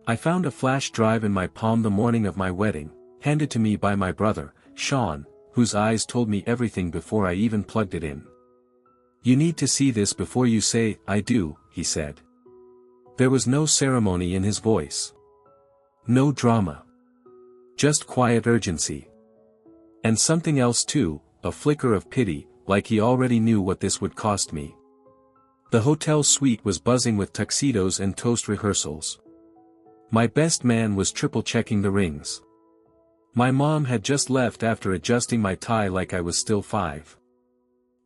I found a flash drive in my palm the morning of my wedding, handed to me by my brother, Sean, whose eyes told me everything before I even plugged it in. "You need to see this before you say, 'I do,'" he said. There was no ceremony in his voice. No drama. Just quiet urgency. And something else too, a flicker of pity, like he already knew what this would cost me. The hotel suite was buzzing with tuxedos and toast rehearsals. My best man was triple-checking the rings. My mom had just left after adjusting my tie like I was still 5.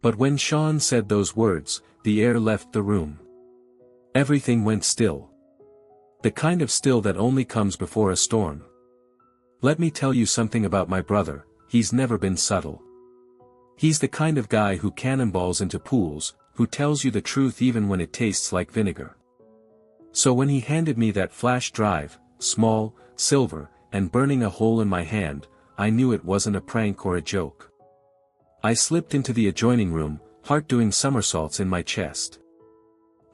But when Sean said those words, the air left the room. Everything went still. The kind of still that only comes before a storm. Let me tell you something about my brother, he's never been subtle. He's the kind of guy who cannonballs into pools, who tells you the truth even when it tastes like vinegar. So when he handed me that flash drive, small, silver, and burning a hole in my hand, I knew it wasn't a prank or a joke. I slipped into the adjoining room, heart doing somersaults in my chest.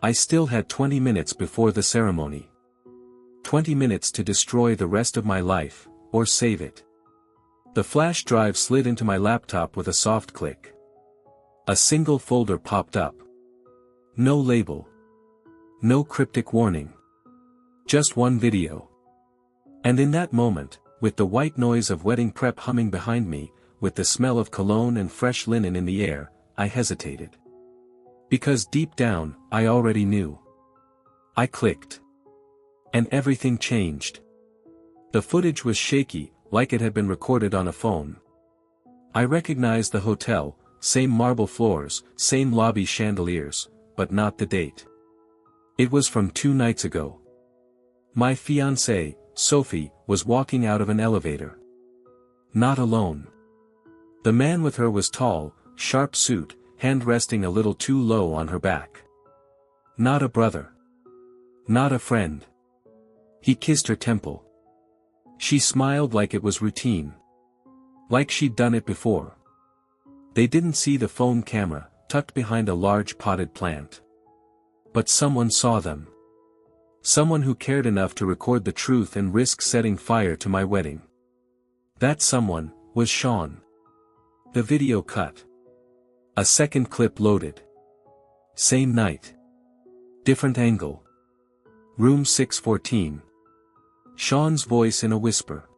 I still had 20 minutes before the ceremony. 20 minutes to destroy the rest of my life, or save it. The flash drive slid into my laptop with a soft click. A single folder popped up. No label. No cryptic warning. Just one video. And in that moment, with the white noise of wedding prep humming behind me, with the smell of cologne and fresh linen in the air, I hesitated. Because deep down, I already knew. I clicked. And everything changed. The footage was shaky, like it had been recorded on a phone. I recognized the hotel, same marble floors, same lobby chandeliers, but not the date. It was from 2 nights ago. My fiancée, Sophie, was walking out of an elevator. Not alone. The man with her was tall, sharp suit, hand resting a little too low on her back. Not a brother. Not a friend. He kissed her temple. She smiled like it was routine. Like she'd done it before. They didn't see the phone camera, tucked behind a large potted plant. But someone saw them. Someone who cared enough to record the truth and risk setting fire to my wedding. That someone was Sean. The video cut. A second clip loaded. Same night. Different angle. Room 614. Sean's voice in a whisper.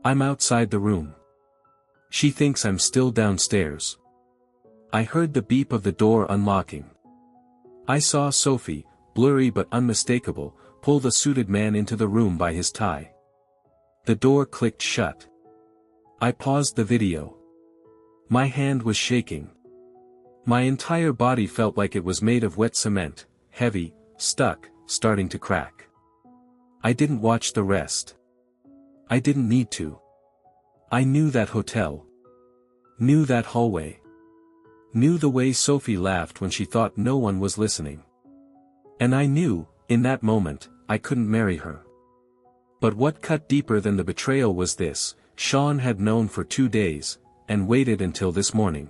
I'm outside the room. She thinks I'm still downstairs. I heard the beep of the door unlocking. I saw Sophie, blurry but unmistakable, pull the suited man into the room by his tie. The door clicked shut. I paused the video. My hand was shaking. My entire body felt like it was made of wet cement, heavy, stuck, starting to crack. I didn't watch the rest. I didn't need to. I knew that hotel. Knew that hallway. Knew the way Sophie laughed when she thought no one was listening. And I knew, in that moment, I couldn't marry her. But what cut deeper than the betrayal was this: Sean had known for 2 days, and waited until this morning.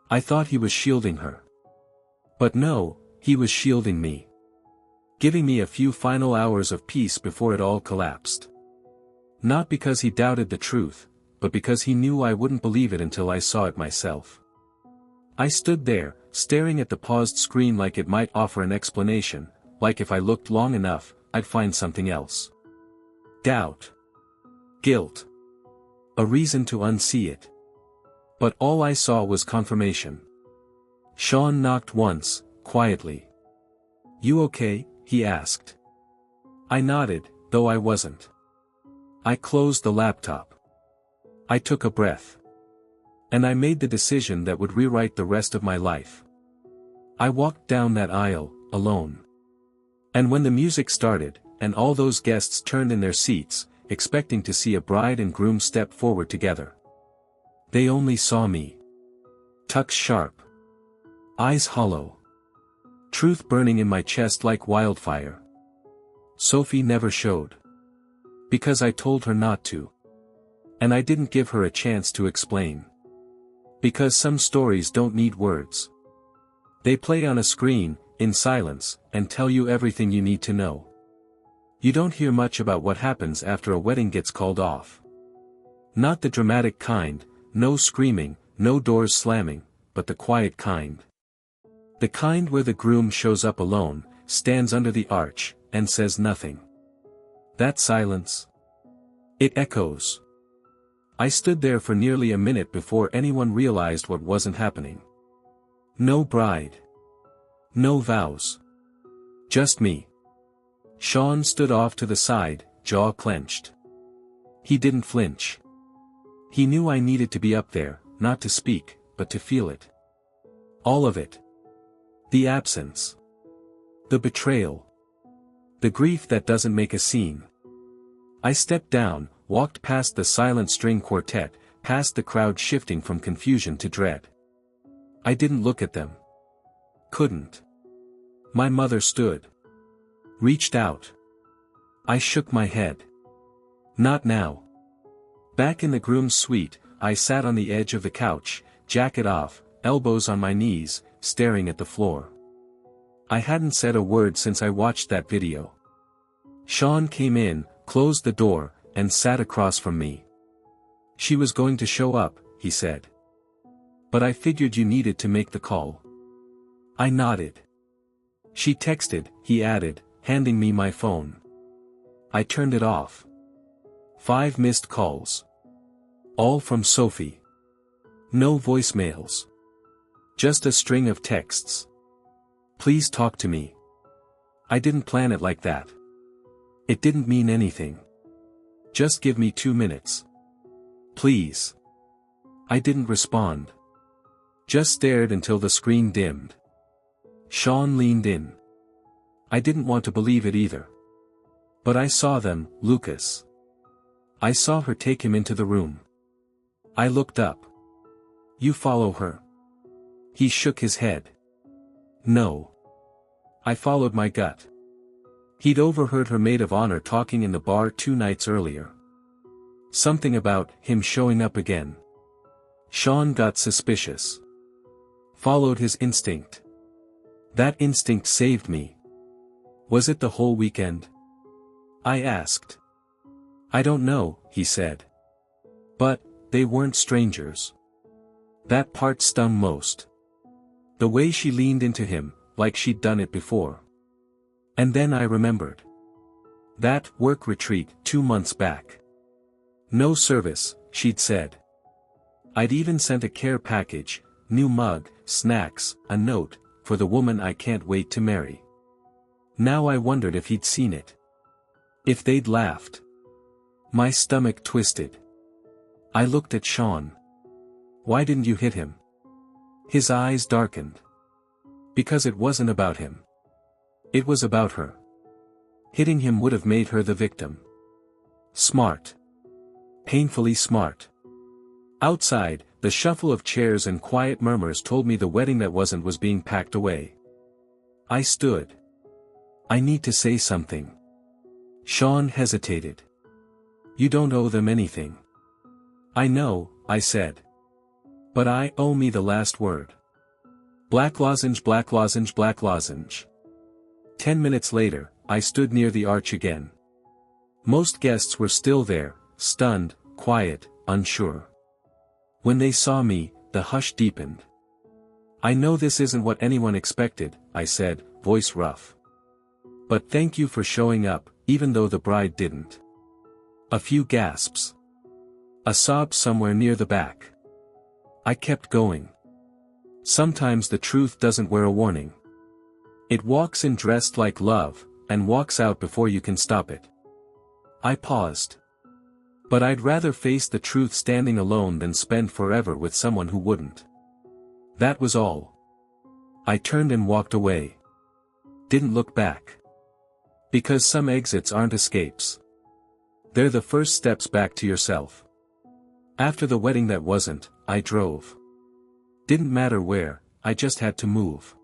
I thought he was shielding her. But no, he was shielding me. Giving me a few final hours of peace before it all collapsed. Not because he doubted the truth, but because he knew I wouldn't believe it until I saw it myself. I stood there, staring at the paused screen like it might offer an explanation, like if I looked long enough, I'd find something else. Doubt. Guilt. A reason to unsee it. But all I saw was confirmation. Sean knocked once, quietly. You okay? He asked. I nodded, though I wasn't. I closed the laptop. I took a breath. And I made the decision that would rewrite the rest of my life. I walked down that aisle, alone. And when the music started, and all those guests turned in their seats, expecting to see a bride and groom step forward together, they only saw me. Tucks sharp. Eyes hollow. Truth burning in my chest like wildfire. Sophie never showed. Because I told her not to. And I didn't give her a chance to explain. Because some stories don't need words. They play on a screen, in silence, and tell you everything you need to know. You don't hear much about what happens after a wedding gets called off. Not the dramatic kind, no screaming, no doors slamming, but the quiet kind. The kind where the groom shows up alone, stands under the arch, and says nothing. That silence. It echoes. I stood there for nearly a minute before anyone realized what wasn't happening. No bride. No vows. Just me. Sean stood off to the side, jaw clenched. He didn't flinch. He knew I needed to be up there, not to speak, but to feel it. All of it. The absence. The betrayal. The grief that doesn't make a scene. I stepped down, walked past the silent string quartet, past the crowd shifting from confusion to dread. I didn't look at them. Couldn't. My mother stood. Reached out. I shook my head. Not now. Back in the groom's suite, I sat on the edge of the couch, jacket off, elbows on my knees, staring at the floor. I hadn't said a word since I watched that video. Sean came in, closed the door, and sat across from me. She was going to show up, he said. But I figured you needed to make the call. I nodded. She texted, he added, handing me my phone. I turned it off. 5 missed calls. All from Sophie. No voicemails. Just a string of texts. Please talk to me. I didn't plan it like that. It didn't mean anything. Just give me 2 minutes. Please. I didn't respond. Just stared until the screen dimmed. Sean leaned in. I didn't want to believe it either. But I saw them, Lucas. I saw her take him into the room. I looked up. You follow her? He shook his head. No. I followed my gut. He'd overheard her maid of honor talking in the bar 2 nights earlier. Something about him showing up again. Sean got suspicious. Followed his instinct. That instinct saved me. Was it the whole weekend? I asked. I don't know, he said. But, they weren't strangers. That part stung most. The way she leaned into him, like she'd done it before. And then I remembered. That work retreat 2 months back. No service, she'd said. I'd even sent a care package, new mug, snacks, a note, for the woman I can't wait to marry. Now I wondered if he'd seen it. If they'd laughed. My stomach twisted. I looked at Sean. Why didn't you hit him? His eyes darkened. Because it wasn't about him. It was about her. Hitting him would have made her the victim. Smart. Painfully smart. Outside, the shuffle of chairs and quiet murmurs told me the wedding that wasn't was being packed away. I stood. I need to say something. Sean hesitated. You don't owe them anything. I know, I said. But I owe me the last word. Black lozenge, black lozenge, black lozenge. 10 minutes later, I stood near the arch again. Most guests were still there, stunned, quiet, unsure. When they saw me, the hush deepened. I know this isn't what anyone expected, I said, voice rough. But thank you for showing up, even though the bride didn't. A few gasps. A sob somewhere near the back. I kept going. Sometimes the truth doesn't wear a warning. It walks in dressed like love, and walks out before you can stop it. I paused. But I'd rather face the truth standing alone than spend forever with someone who wouldn't. That was all. I turned and walked away. Didn't look back. Because some exits aren't escapes. They're the first steps back to yourself. After the wedding that wasn't, I drove. Didn't matter where, I just had to move.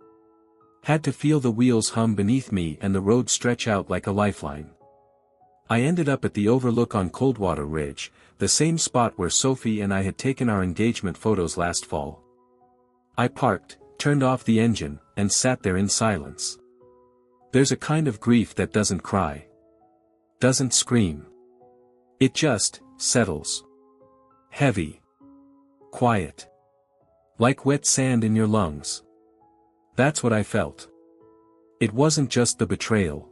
Had to feel the wheels hum beneath me and the road stretch out like a lifeline. I ended up at the overlook on Coldwater Ridge, the same spot where Sophie and I had taken our engagement photos last fall. I parked, turned off the engine, and sat there in silence. There's a kind of grief that doesn't cry. Doesn't scream. It just settles. Heavy. Quiet. Like wet sand in your lungs. That's what I felt. It wasn't just the betrayal.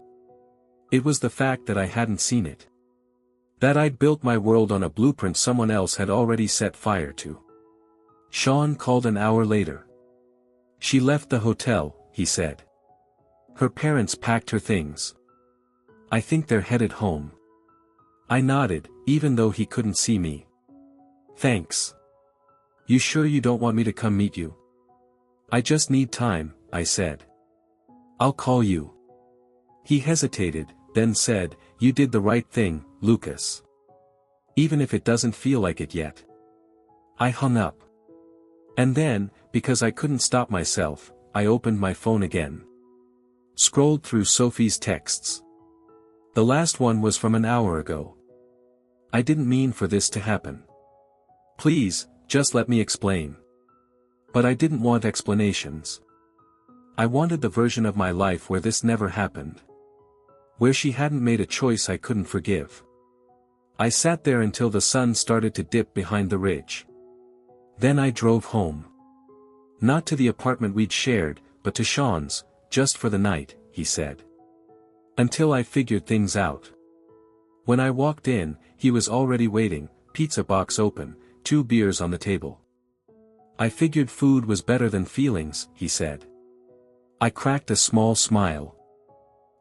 It was the fact that I hadn't seen it. That I'd built my world on a blueprint someone else had already set fire to. Sean called an hour later. She left the hotel, he said. Her parents packed her things. I think they're headed home. I nodded, even though he couldn't see me. Thanks. You sure you don't want me to come meet you? I just need time, I said. I'll call you. He hesitated, then said, you did the right thing, Lucas. Even if it doesn't feel like it yet. I hung up. And then, because I couldn't stop myself, I opened my phone again. Scrolled through Sophie's texts. The last one was from an hour ago. I didn't mean for this to happen. Please, just let me explain. But I didn't want explanations. I wanted the version of my life where this never happened. Where she hadn't made a choice I couldn't forgive. I sat there until the sun started to dip behind the ridge. Then I drove home. Not to the apartment we'd shared, but to Sean's, just for the night, he said. Until I figured things out. When I walked in, he was already waiting, pizza box open, 2 beers on the table. I figured food was better than feelings, he said. I cracked a small smile.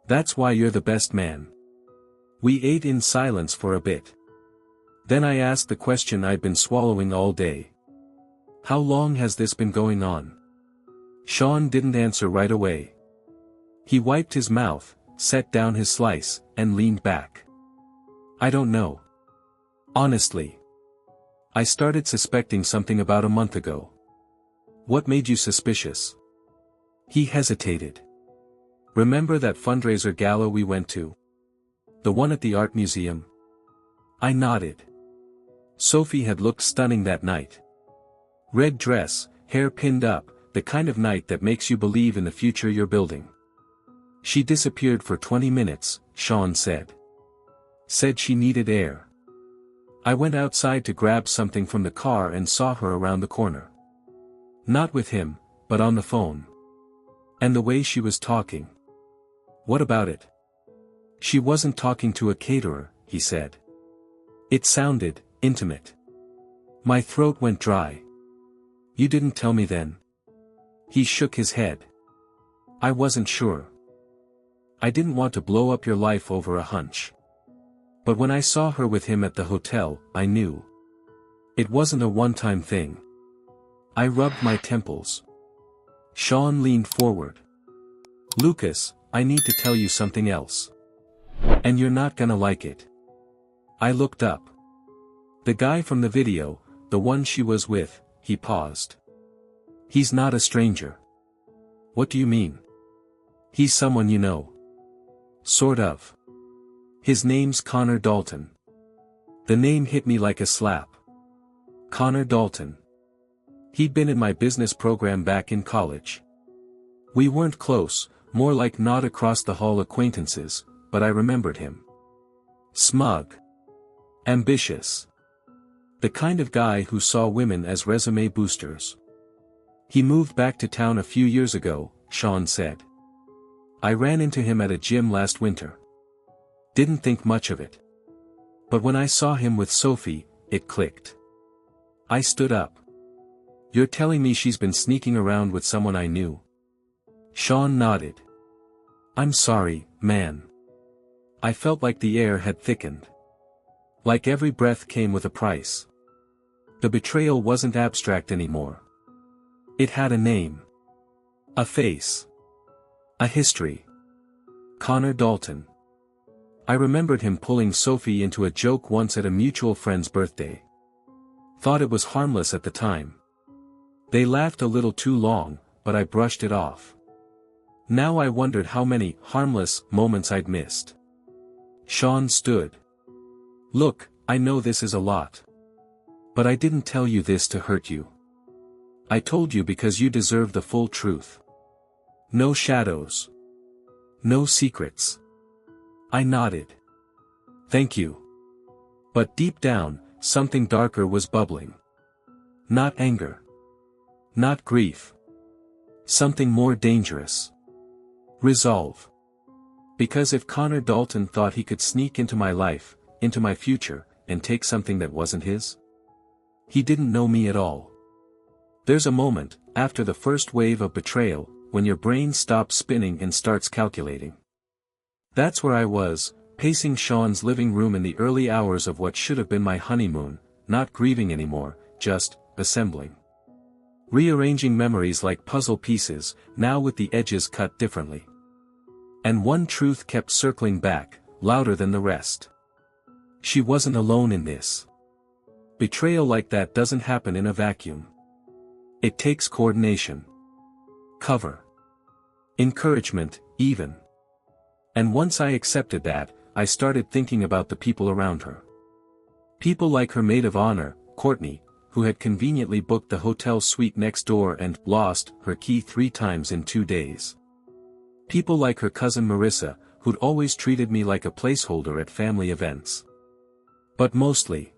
That's why you're the best man. We ate in silence for a bit. Then I asked the question I'd been swallowing all day. How long has this been going on? Sean didn't answer right away. He wiped his mouth, set down his slice, and leaned back. I don't know. Honestly. I started suspecting something about a month ago. What made you suspicious? He hesitated. Remember that fundraiser gala we went to? The one at the art museum? I nodded. Sophie had looked stunning that night. Red dress, hair pinned up, the kind of night that makes you believe in the future you're building. She disappeared for 20 minutes, Sean said. Said she needed air. I went outside to grab something from the car and saw her around the corner. Not with him, but on the phone. And the way she was talking. What about it? She wasn't talking to a caterer, he said. It sounded intimate. My throat went dry. You didn't tell me then. He shook his head. I wasn't sure. I didn't want to blow up your life over a hunch. But when I saw her with him at the hotel, I knew. It wasn't a one-time thing. I rubbed my temples. Sean leaned forward. Lucas, I need to tell you something else. And you're not gonna like it. I looked up. The guy from the video, the one she was with, he paused. He's not a stranger. What do you mean? He's someone you know. Sort of. His name's Connor Dalton. The name hit me like a slap. Connor Dalton. He'd been in my business program back in college. We weren't close, more like nod across the hall acquaintances, but I remembered him. Smug. Ambitious. The kind of guy who saw women as resume boosters. He moved back to town a few years ago, Sean said. I ran into him at a gym last winter. Didn't think much of it. But when I saw him with Sophie, it clicked. I stood up. You're telling me she's been sneaking around with someone I knew? Sean nodded. I'm sorry, man. I felt like the air had thickened. Like every breath came with a price. The betrayal wasn't abstract anymore. It had a name. A face. A history. Connor Dalton. I remembered him pulling Sophie into a joke once at a mutual friend's birthday. Thought it was harmless at the time. They laughed a little too long, but I brushed it off. Now I wondered how many harmless moments I'd missed. Sean stood. Look, I know this is a lot. But I didn't tell you this to hurt you. I told you because you deserve the full truth. No shadows. No secrets. I nodded. Thank you. But deep down, something darker was bubbling. Not anger. Not grief. Something more dangerous. Resolve. Because if Connor Dalton thought he could sneak into my life, into my future, and take something that wasn't his, he didn't know me at all. There's a moment, after the first wave of betrayal, when your brain stops spinning and starts calculating. That's where I was, pacing Sean's living room in the early hours of what should have been my honeymoon, not grieving anymore, just assembling. Rearranging memories like puzzle pieces, now with the edges cut differently. And one truth kept circling back, louder than the rest. She wasn't alone in this. Betrayal like that doesn't happen in a vacuum. It takes coordination. Cover. Encouragement, even. And once I accepted that, I started thinking about the people around her. People like her maid of honor, Courtney, who had conveniently booked the hotel suite next door and lost her key 3 times in 2 days. People like her cousin Marissa, who'd always treated me like a placeholder at family events. But mostly,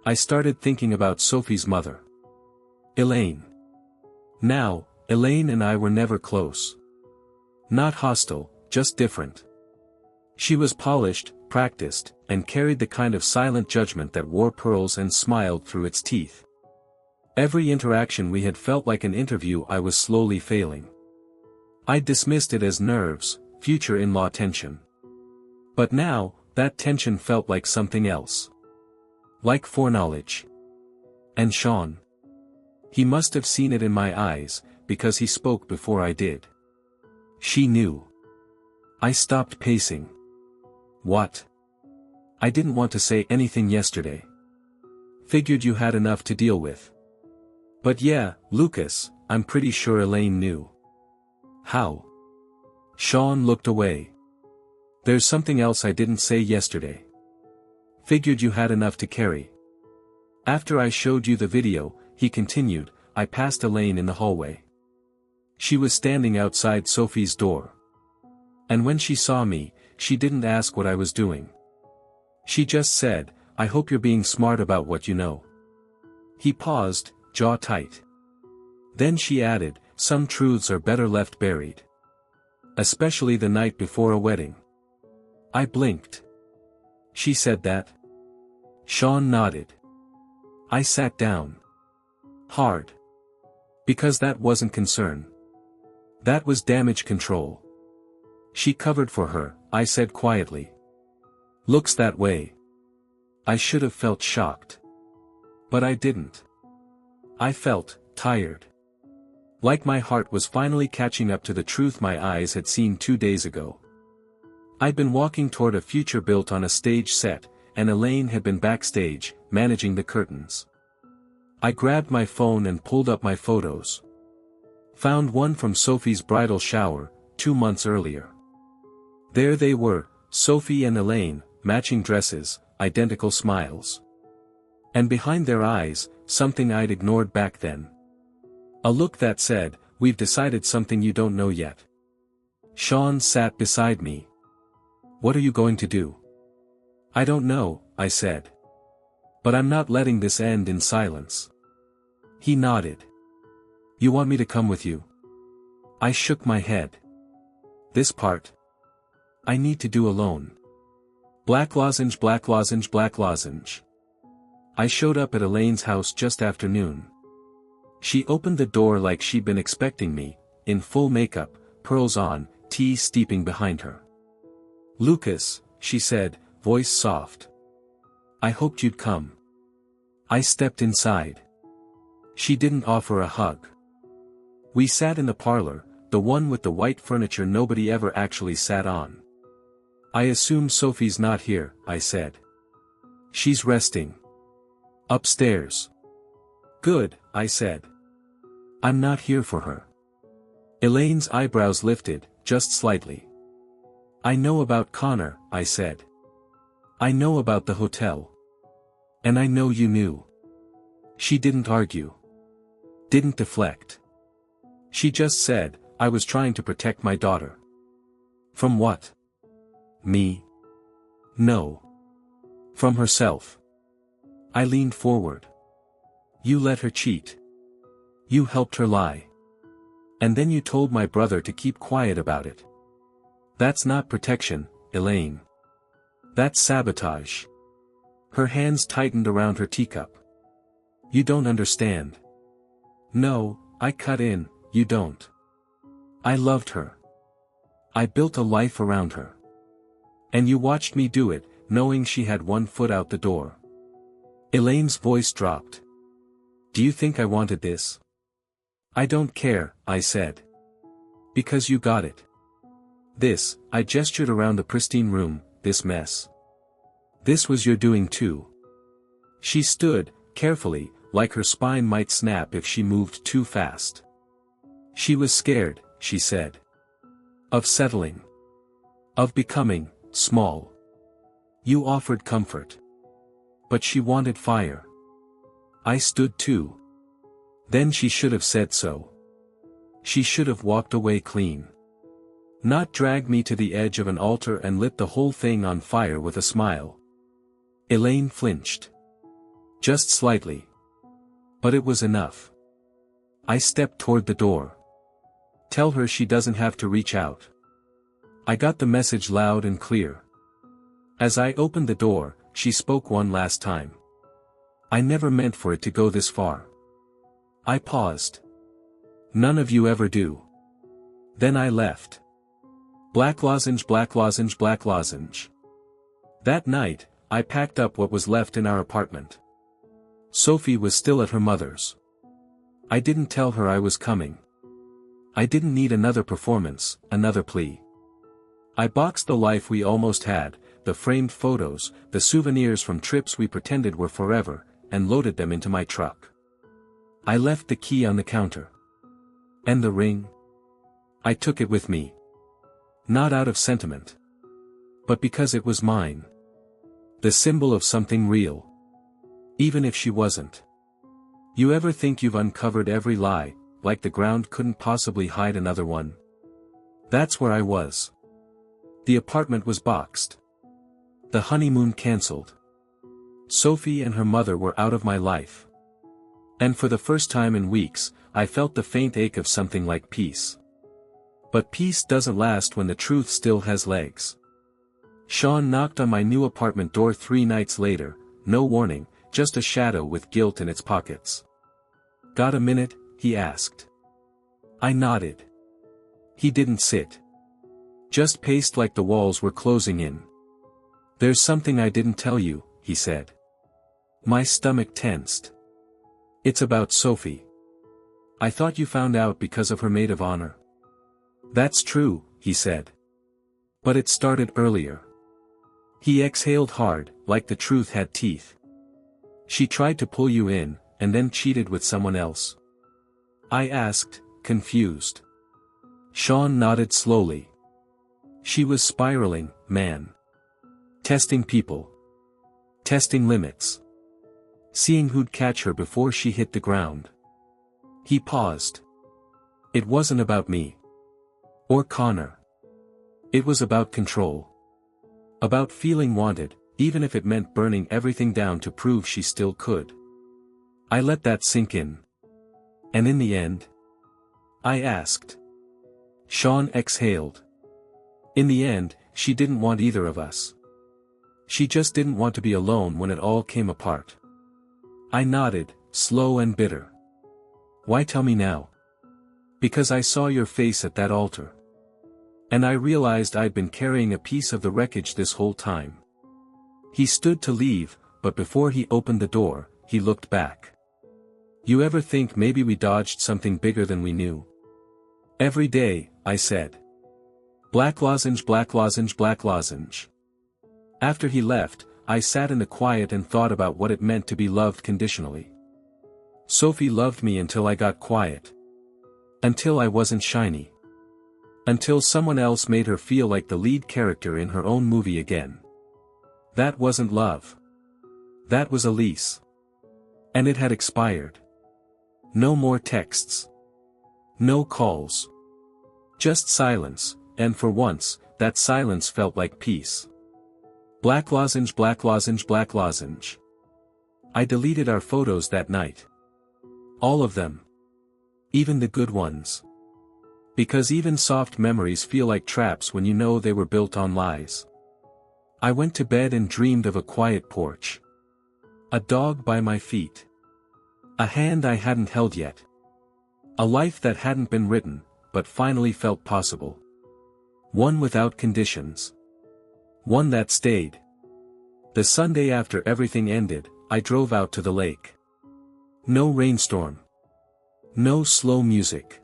I started thinking about Sophie's mother. Elaine. Now, Elaine and I were never close. Not hostile, just different. She was polished, practiced, and carried the kind of silent judgment that wore pearls and smiled through its teeth. Every interaction we had felt like an interview I was slowly failing. I dismissed it as nerves, future-in-law tension. But now, that tension felt like something else. Like foreknowledge. And Sean. He must have seen it in my eyes, because he spoke before I did. She knew. I stopped pacing. What? I didn't want to say anything yesterday. Figured you had enough to deal with. But yeah, Lucas, I'm pretty sure Elaine knew. How? Sean looked away. There's something else I didn't say yesterday. Figured you had enough to carry. After I showed you the video, he continued, I passed Elaine in the hallway. She was standing outside Sophie's door. And when she saw me, she didn't ask what I was doing. She just said, I hope you're being smart about what you know. He paused, jaw tight. Then she added, some truths are better left buried. Especially the night before a wedding. I blinked. She said that? Sean nodded. I sat down. Hard. Because that wasn't concern. That was damage control. She covered for her, I said quietly. Looks that way. I should have felt shocked. But I didn't. I felt tired. Like my heart was finally catching up to the truth my eyes had seen 2 days ago. I'd been walking toward a future built on a stage set, and Elaine had been backstage, managing the curtains. I grabbed my phone and pulled up my photos. Found one from Sophie's bridal shower, 2 months earlier. There they were, Sophie and Elaine, matching dresses, identical smiles. And behind their eyes, something I'd ignored back then. A look that said, we've decided something you don't know yet. Sean sat beside me. What are you going to do? I don't know, I said. But I'm not letting this end in silence. He nodded. You want me to come with you? I shook my head. This part. I need to do alone. Black lozenge, black lozenge, black lozenge. I showed up at Elaine's house just after noon. She opened the door like she'd been expecting me, in full makeup, pearls on, tea steeping behind her. Lucas, she said, voice soft. I hoped you'd come. I stepped inside. She didn't offer a hug. We sat in the parlor, the one with the white furniture nobody ever actually sat on. I assume Sophie's not here, I said. She's resting. Upstairs. Good, I said. I'm not here for her. Elaine's eyebrows lifted, just slightly. I know about Connor, I said. I know about the hotel. And I know you knew. She didn't argue. Didn't deflect. She just said, I was trying to protect my daughter. From what? Me? No. From herself. I leaned forward. You let her cheat. You helped her lie. And then you told my brother to keep quiet about it. That's not protection, Elaine. That's sabotage. Her hands tightened around her teacup. You don't understand. No, I cut in, you don't. I loved her. I built a life around her. And you watched me do it, knowing she had one foot out the door. Elaine's voice dropped. Do you think I wanted this? I don't care, I said. Because you got it. This, I gestured around the pristine room, this mess. This was your doing too. She stood, carefully, like her spine might snap if she moved too fast. She was scared, she said. Of settling. Of becoming small. You offered comfort. But she wanted fire. I stood too. Then she should have said so. She should have walked away clean. Not drag me to the edge of an altar and lit the whole thing on fire with a smile. Elaine flinched. Just slightly. But it was enough. I stepped toward the door. Tell her she doesn't have to reach out. I got the message loud and clear. As I opened the door, she spoke one last time. I never meant for it to go this far. I paused. None of you ever do. Then I left. Black lozenge, black lozenge, black lozenge. That night, I packed up what was left in our apartment. Sophie was still at her mother's. I didn't tell her I was coming. I didn't need another performance, another plea. I boxed the life we almost had, the framed photos, the souvenirs from trips we pretended were forever, and loaded them into my truck. I left the key on the counter. And the ring? I took it with me. Not out of sentiment. But because it was mine. The symbol of something real. Even if she wasn't. You ever think you've uncovered every lie, like the ground couldn't possibly hide another one? That's where I was. The apartment was boxed. The honeymoon cancelled. Sophie and her mother were out of my life. And for the first time in weeks, I felt the faint ache of something like peace. But peace doesn't last when the truth still has legs. Sean knocked on my new apartment door 3 nights later, no warning, just a shadow with guilt in its pockets. Got a minute? He asked. I nodded. He didn't sit. Just paced like the walls were closing in. There's something I didn't tell you, he said. My stomach tensed. It's about Sophie. I thought you found out because of her maid of honor. That's true, he said. But it started earlier. He exhaled hard, like the truth had teeth. She tried to pull you in, and then cheated with someone else. I asked, confused. Sean nodded slowly. She was spiraling, man. Testing people. Testing limits. Seeing who'd catch her before she hit the ground. He paused. It wasn't about me. Or Connor. It was about control. About feeling wanted, even if it meant burning everything down to prove she still could. I let that sink in. And in the end? I asked. Sean exhaled. In the end, she didn't want either of us. She just didn't want to be alone when it all came apart. I nodded, slow and bitter. Why tell me now? Because I saw your face at that altar. And I realized I'd been carrying a piece of the wreckage this whole time. He stood to leave, but before he opened the door, he looked back. You ever think maybe we dodged something bigger than we knew? Every day, I said. Black lozenge, black lozenge, black lozenge. After he left, I sat in the quiet and thought about what it meant to be loved conditionally. Sophie loved me until I got quiet. Until I wasn't shiny. Until someone else made her feel like the lead character in her own movie again. That wasn't love. That was a lease. And it had expired. No more texts. No calls. Just silence, and for once, that silence felt like peace. Black lozenge, black lozenge, black lozenge. I deleted our photos that night. All of them. Even the good ones. Because even soft memories feel like traps when you know they were built on lies. I went to bed and dreamed of a quiet porch. A dog by my feet. A hand I hadn't held yet. A life that hadn't been written, but finally felt possible. One without conditions. One that stayed. The Sunday after everything ended, I drove out to the lake. No rainstorm. No slow music.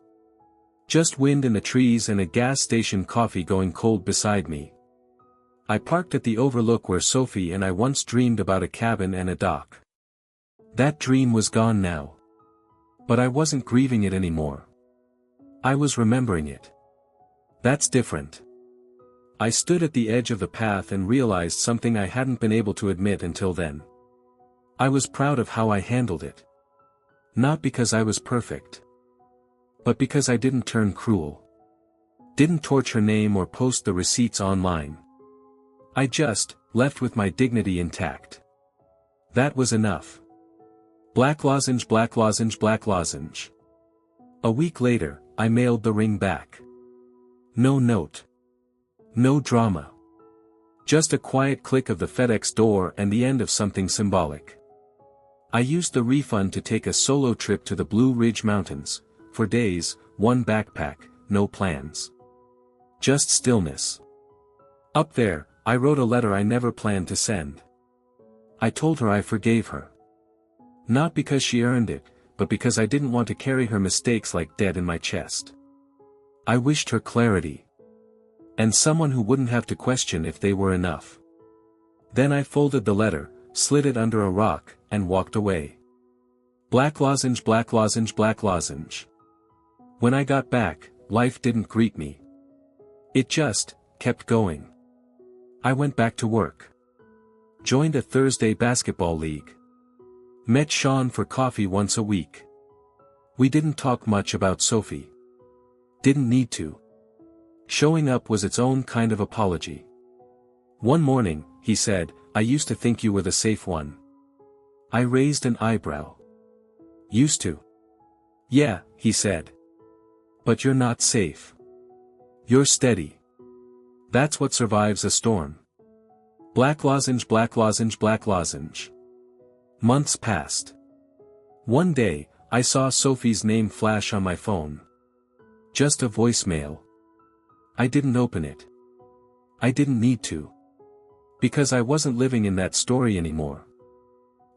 Just wind in the trees and a gas station coffee going cold beside me. I parked at the overlook where Sophie and I once dreamed about a cabin and a dock. That dream was gone now. But I wasn't grieving it anymore. I was remembering it. That's different. I stood at the edge of the path and realized something I hadn't been able to admit until then. I was proud of how I handled it. Not because I was perfect. But because I didn't turn cruel. Didn't torch her name or post the receipts online. I just left with my dignity intact. That was enough. Black lozenge, black lozenge, black lozenge. A week later, I mailed the ring back. No note. No drama. Just a quiet click of the FedEx door and the end of something symbolic. I used the refund to take a solo trip to the Blue Ridge Mountains. For days, one backpack, no plans. Just stillness. Up there, I wrote a letter I never planned to send. I told her I forgave her. Not because she earned it, but because I didn't want to carry her mistakes like dead in my chest. I wished her clarity. And someone who wouldn't have to question if they were enough. Then I folded the letter, slid it under a rock, and walked away. Black lozenge, black lozenge, black lozenge. When I got back, life didn't greet me. It just kept going. I went back to work. Joined a Thursday basketball league. Met Sean for coffee once a week. We didn't talk much about Sophie. Didn't need to. Showing up was its own kind of apology. One morning, he said, "I used to think you were the safe one." I raised an eyebrow. Used to? Yeah, he said. But you're not safe. You're steady. That's what survives a storm. Black lozenge, black lozenge, black lozenge. Months passed. One day, I saw Sophie's name flash on my phone. Just a voicemail. I didn't open it. I didn't need to. Because I wasn't living in that story anymore.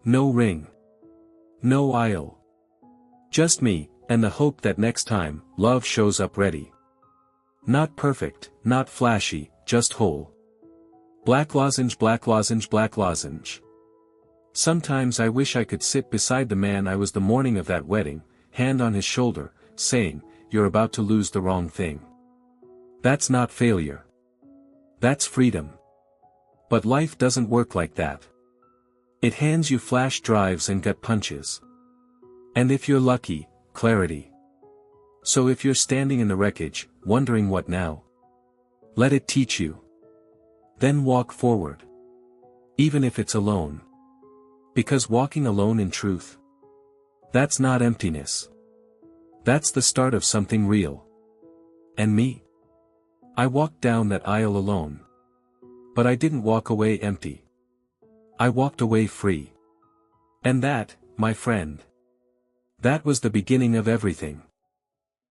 No ring. No aisle. Just me, and the hope that next time, love shows up ready. Not perfect, not flashy, just whole. Black lozenge, black lozenge, black lozenge. Sometimes I wish I could sit beside the man I was the morning of that wedding, hand on his shoulder, saying, "You're about to lose the wrong thing." That's not failure. That's freedom. But life doesn't work like that. It hands you flash drives and gut punches. And if you're lucky, clarity. So if you're standing in the wreckage, wondering what now? Let it teach you. Then walk forward. Even if it's alone. Because walking alone in truth, that's not emptiness. That's the start of something real. And me? I walked down that aisle alone. But I didn't walk away empty. I walked away free. And that, my friend, that was the beginning of everything.